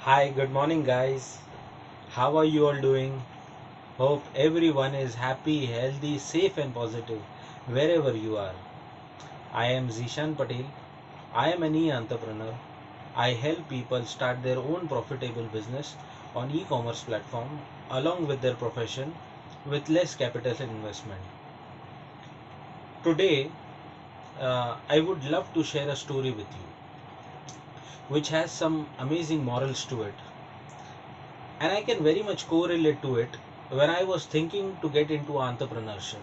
Hi, good morning, guys. How are you all doing? Hope everyone is happy, healthy, safe, and positive wherever you are. I am Zishan Patel. I am an entrepreneur. I help people start their own profitable business on e-commerce platform along with their profession with less capital investment. Today, I would love to share a story with you which has some amazing morals to it, and I can very much correlate to it when I was thinking to get into entrepreneurship.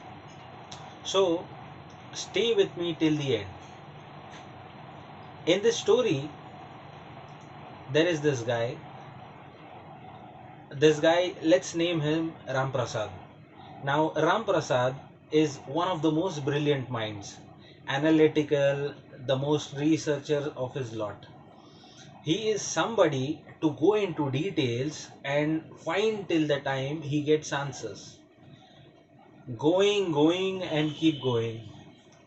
So, stay with me till the end. In this story, there is this guy. This guy, let's name him Ram Prasad. Now, Ram Prasad is one of the most brilliant minds, analytical, the most researcher of his lot. He is somebody to go into details and find till the time he gets answers. Going, and keep going.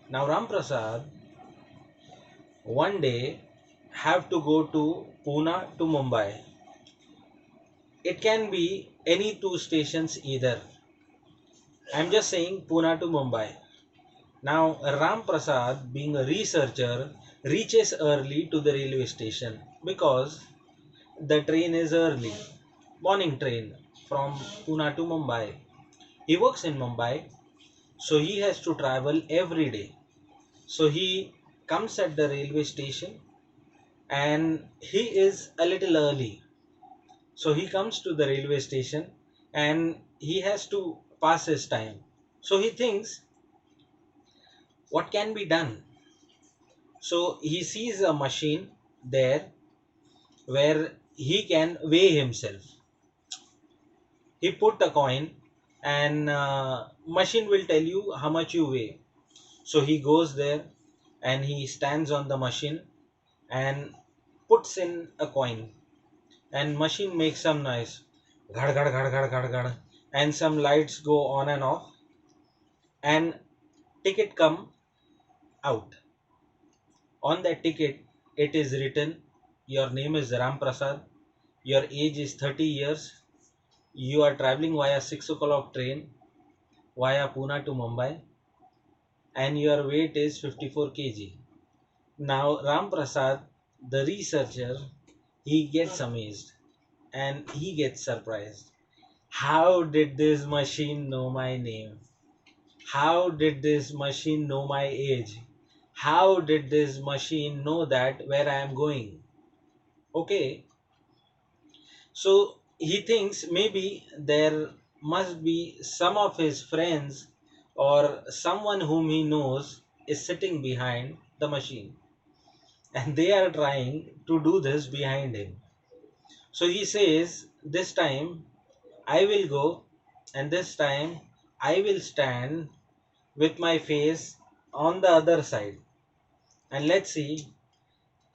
Now, Ram Prasad one day have to go to Pune to Mumbai. It can be any two stations either. I'm just saying Pune to Mumbai. Now, Ram Prasad, being a researcher, reaches early to the railway station because the train is early, morning train from Pune to Mumbai. He works in Mumbai, so he has to travel every day. So he comes at the railway station and he is a little early. So he comes to the railway station and he has to pass his time. So he thinks, what can be done? So he sees a machine there where he can weigh himself. He put a coin and machine will tell you how much you weigh. So he goes there and he stands on the machine and puts in a coin, and machine makes some noise, ghad ghad ghad ghad ghad ghad, and some lights go on and off, and ticket come out. On that ticket it is written, your name is Ram Prasad, your age is 30 years, you are traveling via 6 o'clock train via Pune to Mumbai, and your weight is 54 kg. Now Ram Prasad, the researcher, he gets amazed and he gets surprised. How did this machine know my name? How did this machine know my age? How did this machine know that where I am going? Okay, so he thinks maybe there must be some of his friends or someone whom he knows is sitting behind the machine and they are trying to do this behind him. So he says, this time I will go, and this time I will stand with my face on the other side, and let's see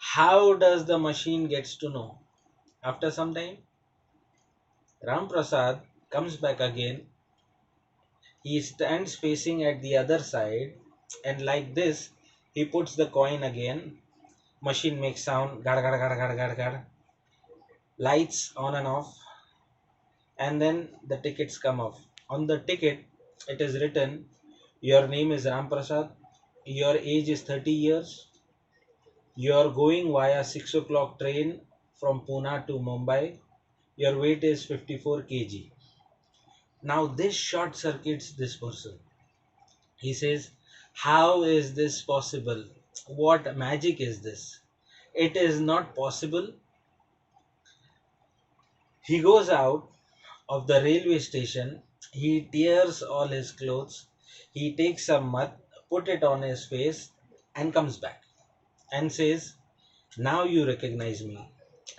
how does the machine gets to know. After some time, Ram Prasad comes back again. He stands facing at the other side, and like this he puts the coin again. Machine makes sound, gad gad gad gad gad gad, lights on and off, and then the tickets come off. On the ticket it is written, your name is Ram Prasad, your age is 30 years, you are going via 6 o'clock train from Pune to Mumbai. Your weight is 54 kg. Now this short circuits this person. He says, how is this possible? What magic is this? It is not possible. He goes out of the railway station. He tears all his clothes. He takes some mud, put it on his face, and comes back and says, now you recognize me.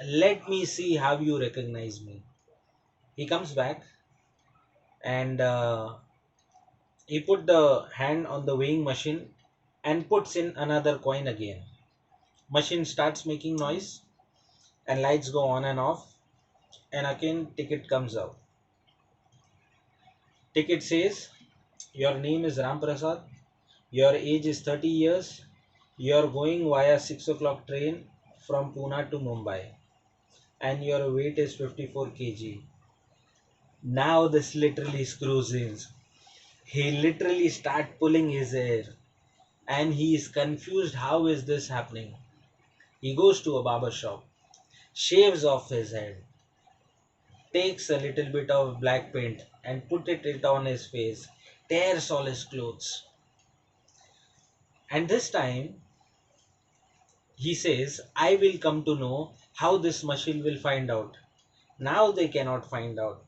Let me see how you recognize me. He comes back and he put the hand on the weighing machine and puts in another coin again. Machine starts making noise and lights go on and off, and again ticket comes out. Ticket says, your name is Ram Prasad, your age is 30 years, you are going via 6 o'clock train from Pune to Mumbai, and your weight is 54 kg. Now this literally screws in. He literally start pulling his hair and he is confused, how is this happening? He goes to a barber shop, shaves off his head, takes a little bit of black paint and put it on his face, tears all his clothes. And this time he says, I will come to know how this machine will find out. Now they cannot find out.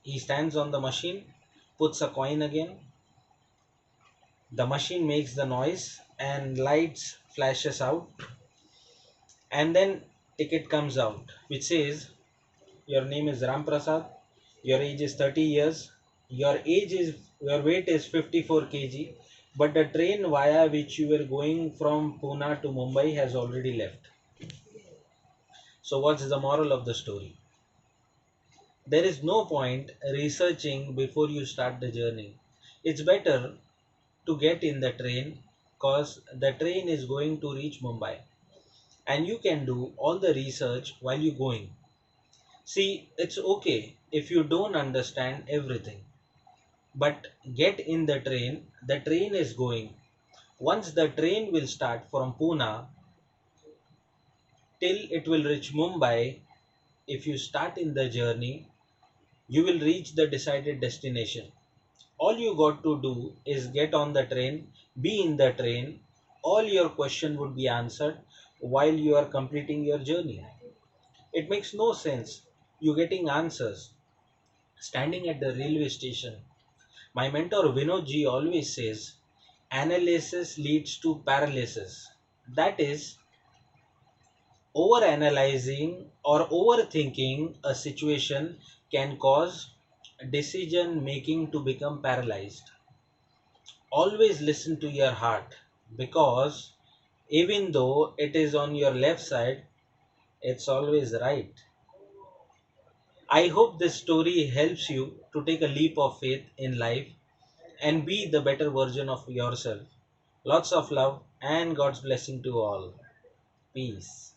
He stands on the machine, puts a coin again. The machine makes the noise and lights flashes out, and then ticket comes out which says your name is Ram Prasad, your age is 30 years, your weight is 54 kg, but the train via which you were going from Pune to Mumbai has already left. So what's the moral of the story? There is no point researching before you start the journey. It's better to get in the train because the train is going to reach Mumbai and you can do all the research while you going. See, it's okay if you don't understand everything, but get in the train is going. Once the train will start from Pune till it will reach Mumbai, if you start in the journey, you will reach the decided destination. All you got to do is get on the train, be in the train, all your question would be answered while you are completing your journey. It makes no sense you getting answers standing at the railway station. My mentor Vinod ji always says analysis leads to paralysis. That is, over analyzing or overthinking a situation can cause decision making to become paralyzed. Always listen to your heart because even though it is on your left side, it's always right. I hope this story helps you to take a leap of faith in life and be the better version of yourself. Lots of love and God's blessing to all. Peace.